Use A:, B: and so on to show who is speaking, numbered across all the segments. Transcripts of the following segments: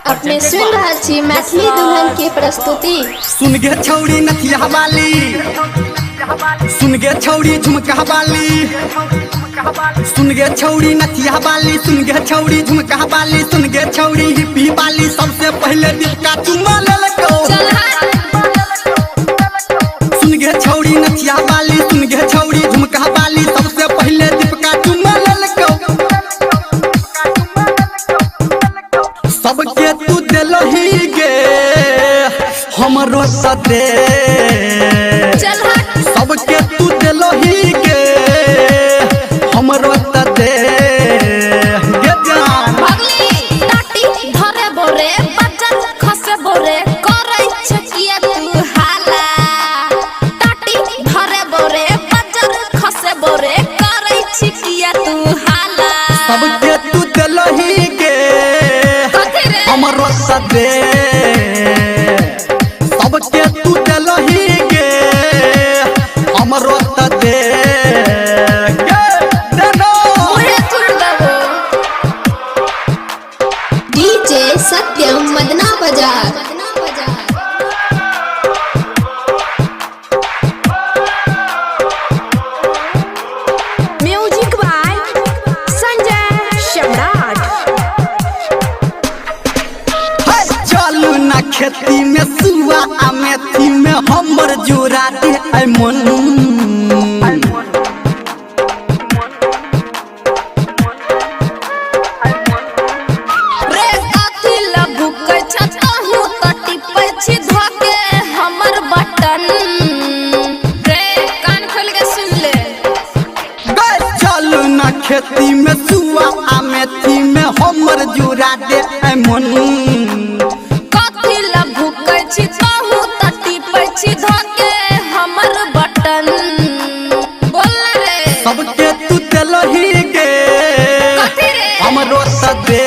A: अपने सुन रहा छी मैथिली दुल्हन की प्रस्तुति।
B: सुन गे छौड़ी नथिया वाली, सुन गे छौड़ी झुमका वाली, सुन गे छौड़ी नथिया वाली, सुन गे छौड़ी झुमका वाली, सुन गे छौड़ी हिप्पी वाली। सबसे पहले दिलका चुम्मा ले लो। सुन गे छौड़ी नथिया वाली, सुन गे छौड़ी झुमका वाली, सबसे पहले दीपका चुम्मा ले लो। सबके तू दिलही गे हमरो सदे, सबके तू दिलही गे हमरो सदे। गे जान
A: भगली टाटी धरे बोरे बजन खसे बोरे करे छकिया तू हाला। टाटी धरे बोरे बजन खसे बोरे करे छकिया तू हाला।
B: सबके तू दिलही गे हमरो सदे, सबके तू दिलही गे हमरो सदे।
A: डीजे सत्यम मदना बाजार।
C: म्यूजिक बाय संजय सम्राट।
B: चलू ना खेती में सुआ आ मेथी में हमर जोड़ा दे आई मन।
A: रे काथी लभु के छतहु तटी पछी धके हमर बटन। रे कान खोल के सुन ले।
B: चलू ना खेती में सुआ आ मेथी में हमर जोड़ा दे आई मन।
A: काथी लभु के छतहु तटी पछी धके हमर बटन। बोल रे
B: सबके तू दिलही गे
A: कथी रे
B: हमरो सदे।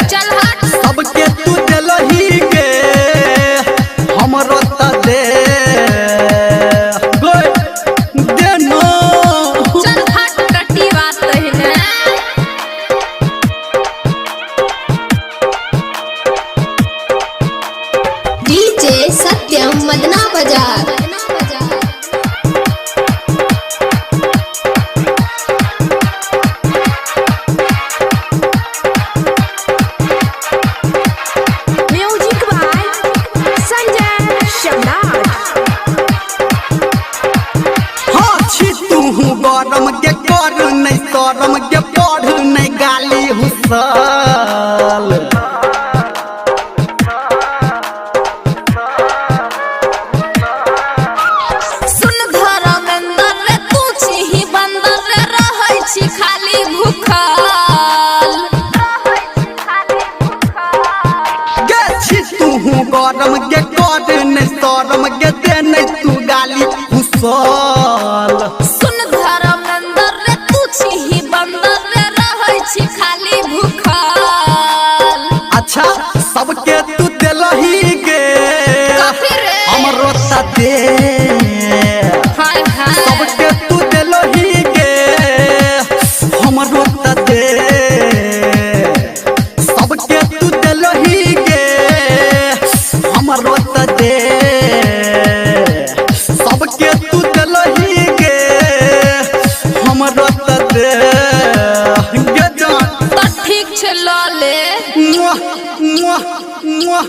A: चल हट।
B: सबके तू दिलही गे हमरो सदे। देनो
A: चल हट कटी बात है। डीजे सत्यम मदना बाजार।
C: म्यूजिक बाय संजय सम्राट।
B: हाँ छी तू गरम के कर नहीं शरम के पढ़ नहीं गाली हुसल।
A: सुन धर्मेंद्र रे तू छी बंदर रे रहै छी खाली भूखल।
B: गे छी तू गरम के कर नहीं शरम के दे नहीं तू गाली हुसल।
A: सुन धर्मेंद्र रे तू छी बंदर रे रहै छी खाली भूखल।
B: अच्छा सबके तू दिलही गे
A: कथी रे
B: हमरो सदे।
A: हाय हाय
B: सबके तू दिलही गे हमरो सदे। सबके तू दिलही गे हमरो सदे। सबके तू दिलही गे हमरो सदे। गे जान
A: तो ठीक छै ल ले।
B: मुआ मुआ मुआ।